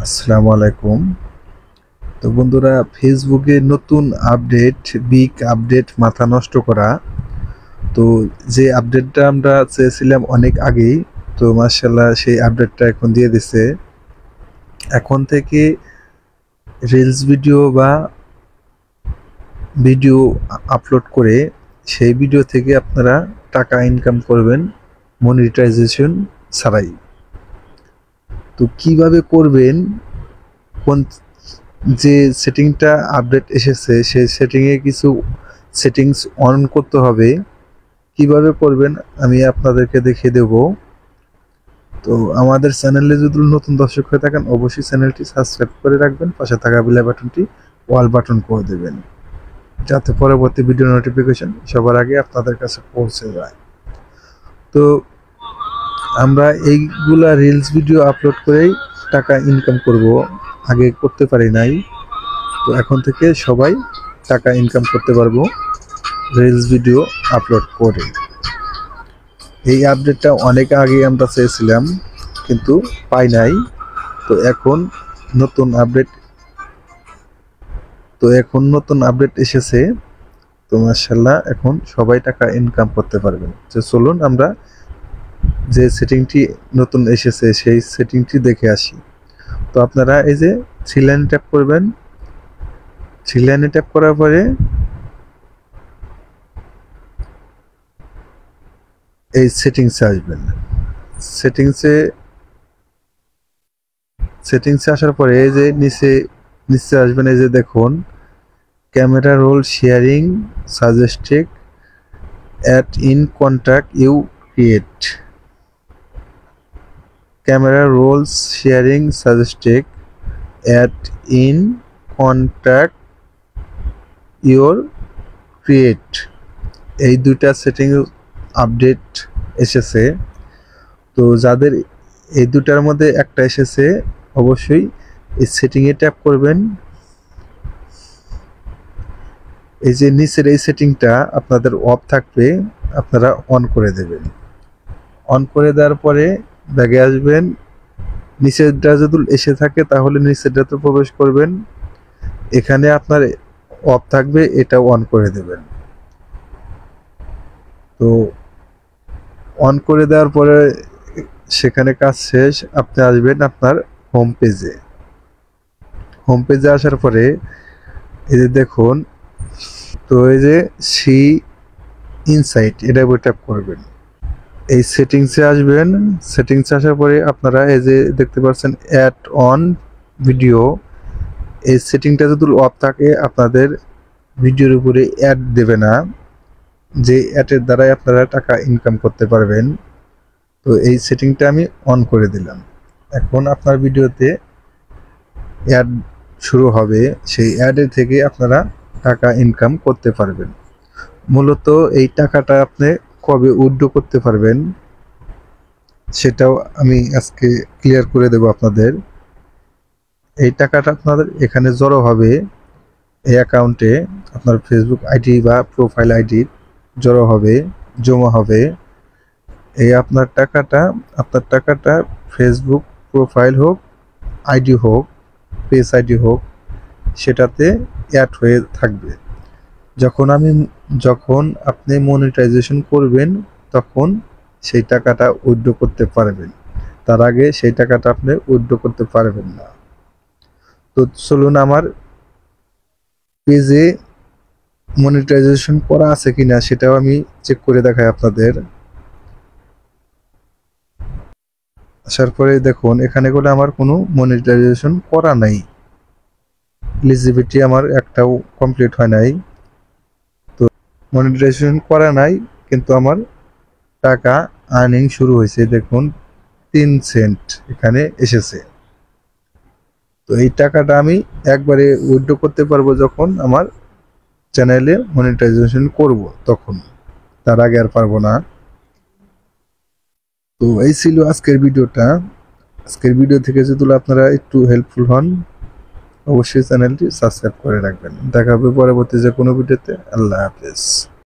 আসসালামু আলাইকুম। তো বন্ধুরা, ফেসবুকে নতুন আপডেট, বিগ আপডেট মাথা নষ্ট করা। তো যে আপডেটটা আমরা চেয়েছিলাম অনেক আগেই, তো মাশাআল্লাহ সেই আপডেটটা এখন দিয়ে দিছে। এখন থেকে রিলস ভিডিও বা ভিডিও আপলোড করে সেই ভিডিও থেকে আপনারা টাকা ইনকাম করবেন মনিটাইজেশন ছাড়াই। তো কিভাবে করবেন, কোন যে সেটিংটা আপডেট এসেছে সেই সেটিংয়ে কিছু সেটিংস অন করতে হবে। কিভাবে করবেন আমি আপনাদেরকে দেখিয়ে দেব। তো আমাদের চ্যানেলে যদি নতুন দর্শক হয়ে থাকেন অবশ্যই চ্যানেলটি সাবস্ক্রাইব করে রাখবেন, পাশে থাকা বেল বাটনটি অল বাটন করে দেবেন যাতে পরবর্তী ভিডিও নোটিফিকেশন সবার আগে আপনাদের কাছে পৌঁছে যায়। তো আমরা এইগুলা রিলস ভিডিও আপলোড করেই টাকা ইনকাম করব, আগে করতে পারি নাই। তো এখন থেকে সবাই টাকা ইনকাম করতে পারবো রিলস ভিডিও আপলোড করে। এই আপডেটটা অনেক আগে আমরা চেয়েছিলাম কিন্তু পাই নাই। তো এখন নতুন আপডেট এসেছে। তো মাশাআল্লাহ এখন সবাই টাকা ইনকাম করতে পারবেন। তো চলুন আমরা যে সেটিংটি নতুন এসেছে সেই সেটিংটি দেখে আসি। তো আপনারা এই যে থ্রি লাইনে ট্যাপ করবেন। থ্রি লাইনে ট্যাপ করার পরে এই সেটিংসে আসবেন। সেটিংসে আসার পরে এই যে নিচে আসবেন। এই যে দেখুন camera roll sharing suggested add in contact you create. Camera rolls sharing suggested add in contact your create, এই দুইটা সেটিং আপডেট এসেছে। তো যাদের এই দুটার মধ্যে একটা এসেছে অবশ্যই এই সেটিংয়ে ট্যাপ করবেন। এই যে নিচের এই সেটিংটা আপনাদের অফ থাকবে, আপনারা অন করে দেবেন। অন করে দেওয়ার পরে ব্যাগে আসবেন। নিচেরটা যদি এসে থাকে তাহলে নিচেরটাতে প্রবেশ করবেন। এখানে আপনার অফ থাকবে, এটা অন করে দেবেন। তো অন করে দেওয়ার পরে সেখানে কাজ শেষ। আপনি আসবেন আপনার হোম পেজে। হোম পেজে আসার পরে এই যে দেখুন, তো এই যে সি ইনসাইট এটা ট্যাপ করবেন। এই সেটিংসে আসবেন। সেটিংসে আসার পরে আপনারা এই যে দেখতে পাচ্ছেন অ্যাড অন ভিডিও, এই সেটিংটা যদি অফ থাকে আপনাদের ভিডিওর উপরে অ্যাড দেবে না, যে অ্যাডের দ্বারাই আপনারা টাকা ইনকাম করতে পারবেন। তো এই সেটিংটা আমি অন করে দিলাম। এখন আপনার ভিডিওতে অ্যাড শুরু হবে, সেই অ্যাডের থেকে আপনারা টাকা ইনকাম করতে পারবেন। মূলত এই টাকাটা আপনি কবে উইথড্র করতে পারবেন সেটাও আমি আজকে ক্লিয়ার করে দেব আপনাদের। এই টাকাটা আপনাদের এখানে জড়ো হবে, এই অ্যাকাউন্টে আপনার ফেসবুক আইডি বা প্রোফাইল আইডি জড়ো হবে, জমা হবে। এই আপনার টাকাটা ফেসবুক প্রোফাইল হোক, আইডি হোক, পেজ আইডি হোক, সেটাতে অ্যাড হয়ে থাকবে। যখন আপনি মনিটাইজেশন করবেন তখন সেই টাকাটা উইথড্র করতে পারবেন, তার আগে সেই টাকাটা আপনি উইথড্র করতে পারবেন না। তো চলুন আমার পেজে মনিটাইজেশন করা আছে কিনা সেটাও আমি চেক করে দেখাই আপনাদের। আসার পরে দেখুন এখানে করে আমার কোনো মনিটাইজেশন করা নাই, এলিজিবিলিটি আমার একটাও কমপ্লিট হয় নাই। তো মনিটাইজেশন করা নাই কিন্তু আমার টাকা আর্নিং শুরু হয়েছে। দেখুন 3 সেন্ট এখানে এসেছে। তো এই টাকাটা আমি একবারে উইথড্র করতে পারবো যখন আমার চ্যানেলে মনিটাইজেশন করব, তখন, তার আগে আর পারবো না। তো এই ছিল আজকের ভিডিওটা। আজকের ভিডিও থেকে যদি আপনারা একটু হেল্পফুল হন অবশ্যই চ্যানেলটি সাবস্ক্রাইব করে রাখবেন। দেখা হবে পরবর্তী যে কোনো ভিডিওতে। আল্লাহ হাফেজ।